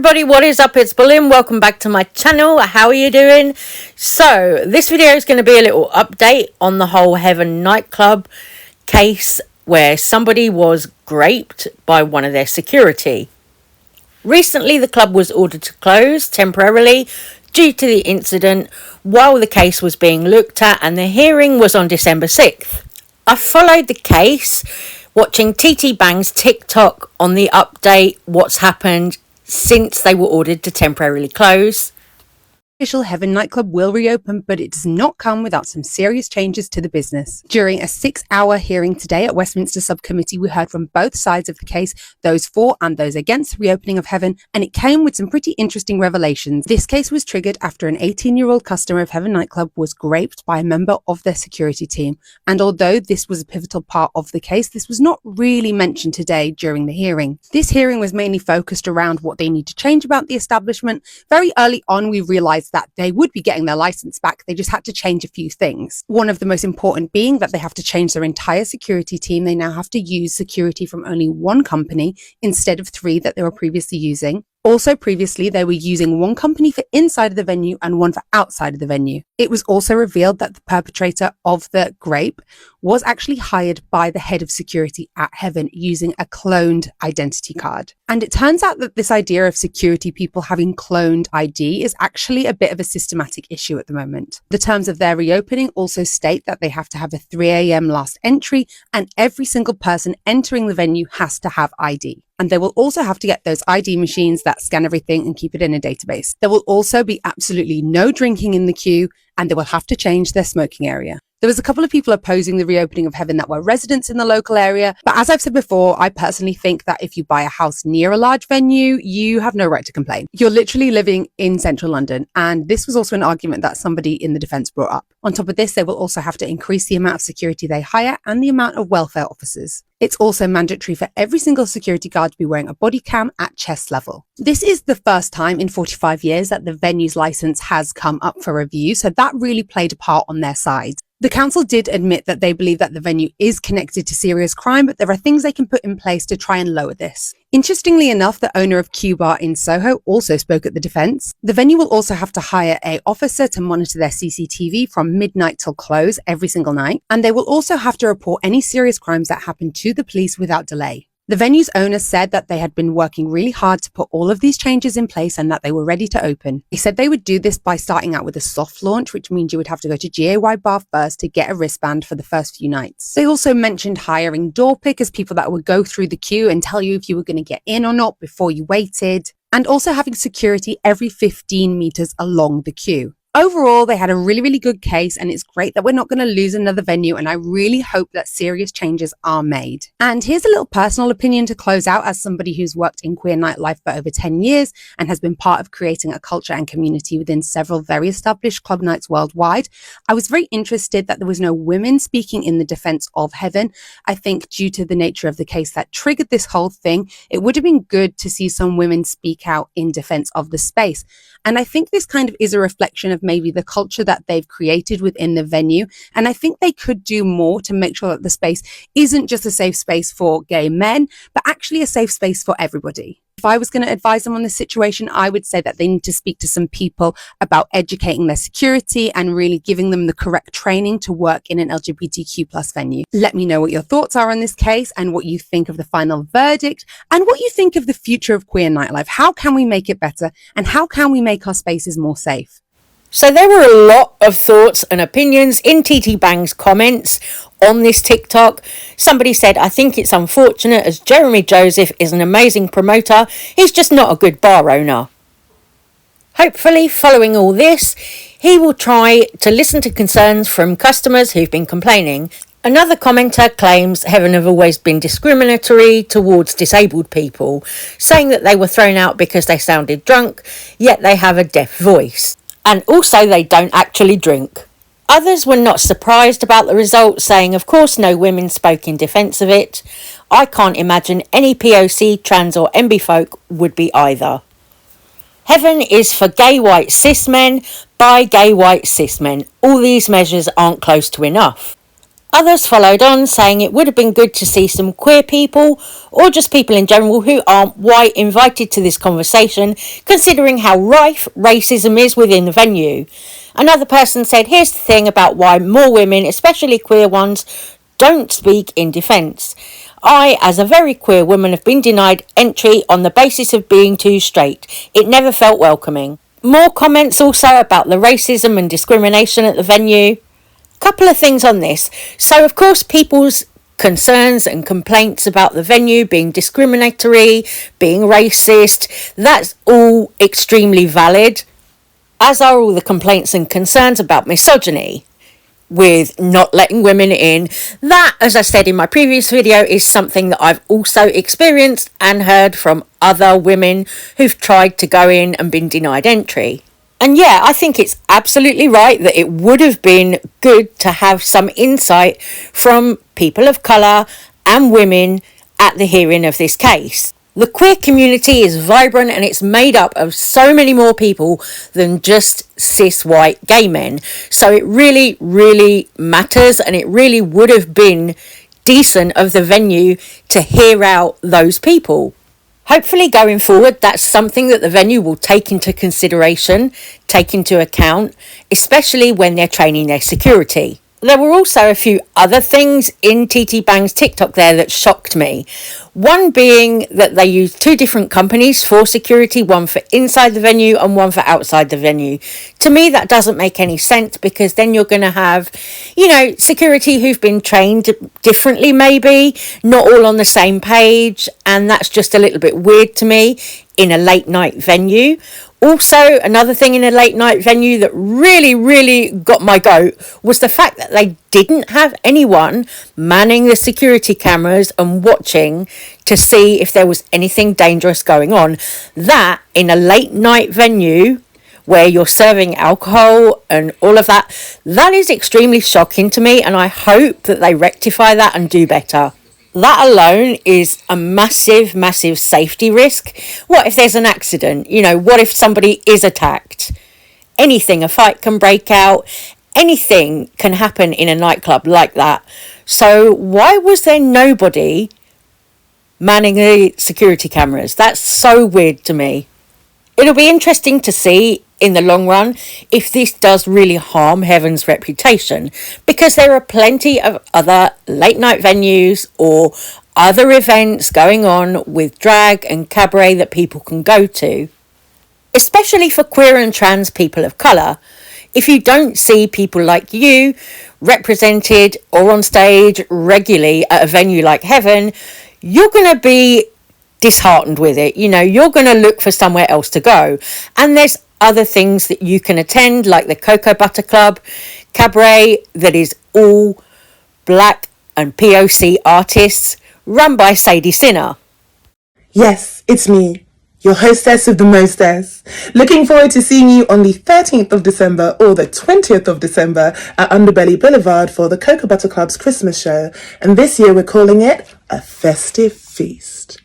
everybody, what is up? It's Berlin. Welcome back to my channel. How are you doing? So this video is going to be a little update on the whole Heaven nightclub case where somebody was raped by one of their security. Recently the club was ordered to close temporarily due to the incident while the case was being looked at, and the hearing was on December 6th. I followed the case watching TT Bang's TikTok on the update, what's happened since they were ordered to temporarily close. Official Heaven nightclub will reopen, but it does not come without some serious changes to the business. During a 6-hour hearing today at Westminster Subcommittee, we heard from both sides of the case, those for and those against the reopening of Heaven, and it came with some pretty interesting revelations. This case was triggered after an 18-year-old customer of Heaven nightclub was raped by a member of their security team, and although this was a pivotal part of the case, this was not really mentioned today during the hearing. This hearing was mainly focused around what they need to change about the establishment. Very early on, we realized that they would be getting their license back. They just had to change a few things. One of the most important being that they have to change their entire security team. They now have to use security from only one company instead of 3 that they were previously using. Also, previously, they were using one company for inside of the venue and one for outside of the venue. It was also revealed that the perpetrator of the rape was actually hired by the head of security at Heaven using a cloned identity card. And it turns out that this idea of security people having cloned ID is actually a bit of a systematic issue at the moment. The terms of their reopening also state that they have to have a 3 a.m. last entry, and every single person entering the venue has to have ID. And they will also have to get those ID machines that scan everything and keep it in a database. There will also be absolutely no drinking in the queue, and they will have to change their smoking area. There was a couple of people opposing the reopening of Heaven that were residents in the local area, but as I've said before, I personally think that if you buy a house near a large venue, you have no right to complain. You're literally living in central London, and this was also an argument that somebody in the defence brought up. On top of this, they will also have to increase the amount of security they hire and the amount of welfare officers. It's also mandatory for every single security guard to be wearing a body cam at chest level. This is the first time in 45 years that the venue's licence has come up for review, so that really played a part on their side. The council did admit that they believe that the venue is connected to serious crime, but there are things they can put in place to try and lower this. Interestingly enough, the owner of Q Bar in Soho also spoke at the defence. The venue will also have to hire an officer to monitor their CCTV from midnight till close every single night, and they will also have to report any serious crimes that happen to the police without delay. The venue's owner said that they had been working really hard to put all of these changes in place and that they were ready to open. He said they would do this by starting out with a soft launch, which means you would have to go to GAY Bar first to get a wristband for the first few nights. They also mentioned hiring door pickers, people that would go through the queue and tell you if you were going to get in or not before you waited, and also having security every 15 meters along the queue. Overall, they had a really good case, and it's great that we're not going to lose another venue, and I really hope that serious changes are made. And here's a little personal opinion to close out as somebody who's worked in queer nightlife for over 10 years and has been part of creating a culture and community within several very established club nights worldwide. I was very interested that there was no women speaking in the defense of Heaven. I think due to the nature of the case that triggered this whole thing, it would have been good to see some women speak out in defense of the space. And I think this kind of is a reflection of maybe the culture that they've created within the venue. And I think they could do more to make sure that the space isn't just a safe space for gay men, but actually a safe space for everybody. If I was going to advise them on this situation, I would say that they need to speak to some people about educating their security and really giving them the correct training to work in an LGBTQ+ venue. Let me know what your thoughts are on this case and what you think of the final verdict and what you think of the future of queer nightlife. How can we make it better, and how can we make our spaces more safe? So there were a lot of thoughts and opinions in TT Bang's comments on this TikTok. Somebody said, I think it's unfortunate as Jeremy Joseph is an amazing promoter. He's just not a good bar owner. Hopefully, following all this, he will try to listen to concerns from customers who've been complaining. Another commenter claims Heaven have always been discriminatory towards disabled people, saying that they were thrown out because they sounded drunk, yet they have a deaf voice. And also they don't actually drink. Others were not surprised about the result, saying of course no women spoke in defence of it. I can't imagine any POC, trans or MB folk would be either. Heaven is for gay white cis men by gay white cis men. All these measures aren't close to enough. Others followed on, saying it would have been good to see some queer people, or just people in general who aren't white, invited to this conversation, considering how rife racism is within the venue. Another person said, here's the thing about why more women, especially queer ones, don't speak in defence. I, as a very queer woman, have been denied entry on the basis of being too straight. It never felt welcoming. More comments also about the racism and discrimination at the venue. Couple of things on this. So, of course, people's concerns and complaints about the venue being discriminatory, being racist, that's all extremely valid, as are all the complaints and concerns about misogyny with not letting women in. That, as I said in my previous video, is something that I've also experienced and heard from other women who've tried to go in and been denied entry. And yeah, I think it's absolutely right that it would have been good to have some insight from people of colour and women at the hearing of this case. The queer community is vibrant and it's made up of so many more people than just cis white gay men. So it really, really matters, and it really would have been decent of the venue to hear out those people. Hopefully going forward, that's something that the venue will take into consideration, take into account, especially when they're training their security. There were also a few other things in TT Bang's TikTok there that shocked me. One being that they used two different companies for security, one for inside the venue and one for outside the venue. To me, that doesn't make any sense, because then you're going to have, security who've been trained differently, maybe, not all on the same page, and that's just a little bit weird to me in a late night venue. Also, another thing in a late night venue that really, really got my goat was the fact that they didn't have anyone manning the security cameras and watching to see if there was anything dangerous going on. That, in a late night venue where you're serving alcohol and all of that, that is extremely shocking to me, and I hope that they rectify that and do better. That alone is a massive, massive safety risk. What if there's an accident? What if somebody is attacked? Anything, a fight can break out. Anything can happen in a nightclub like that. So why was there nobody manning the security cameras? That's so weird to me. It'll be interesting to see in the long run if this does really harm Heaven's reputation, because there are plenty of other late night venues or other events going on with drag and cabaret that people can go to, especially for queer and trans people of colour. If you don't see people like you represented or on stage regularly at a venue like Heaven, you're going to be disheartened with it. You're going to look for somewhere else to go. And there's other things that you can attend, like the Cocoa Butter Club cabaret that is all black and POC artists, run by Sadie Sinner. Yes, it's me, your hostess with the mostess. Looking forward to seeing you on the 13th of December or the 20th of December at Underbelly Boulevard for the Cocoa Butter Club's Christmas show. And this year we're calling it a festive feast.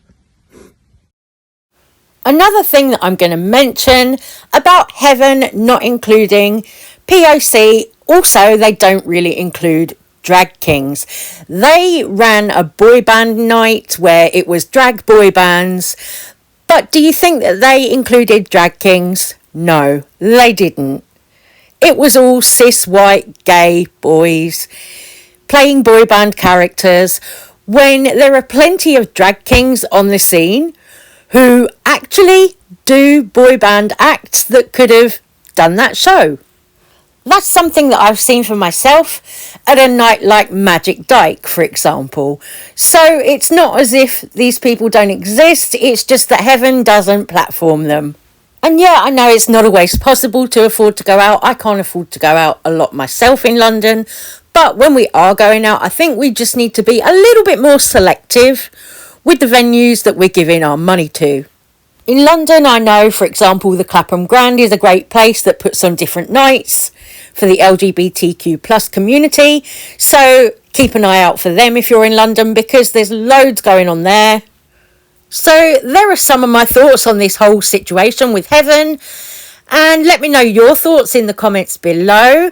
Another thing that I'm going to mention about Heaven not including POC, also they don't really include drag kings. They ran a boy band night where it was drag boy bands, but do you think that they included drag kings? No, they didn't. It was all cis white gay boys playing boy band characters, when there are plenty of drag kings on the scene who actually do boy band acts that could have done that show. That's something that I've seen for myself at a night like Magic Dyke, for example. So it's not as if these people don't exist, it's just that Heaven doesn't platform them. And yeah, I know it's not always possible to afford to go out. I can't afford to go out a lot myself in London. But when we are going out, I think we just need to be a little bit more selective with the venues that we're giving our money to. In London, I know, for example, the Clapham Grand is a great place that puts on different nights for the LGBTQ plus community. So keep an eye out for them if you're in London, because there's loads going on there. So there are some of my thoughts on this whole situation with Heaven. And let me know your thoughts in the comments below.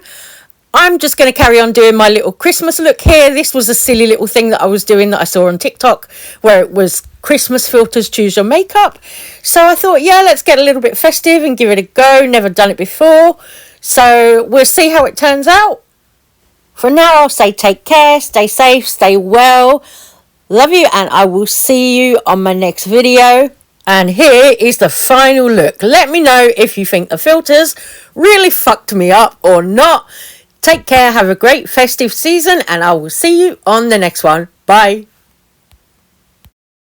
I'm just going to carry on doing my little Christmas look here. This was a silly little thing that I was doing that I saw on TikTok where it was Christmas filters, choose your makeup. So I thought, yeah, let's get a little bit festive and give it a go. Never done it before. So we'll see how it turns out. For now, I'll say take care, stay safe, stay well. Love you, and I will see you on my next video. And here is the final look. Let me know if you think the filters really fucked me up or not. Take care, have a great festive season, and I will see you on the next one. Bye.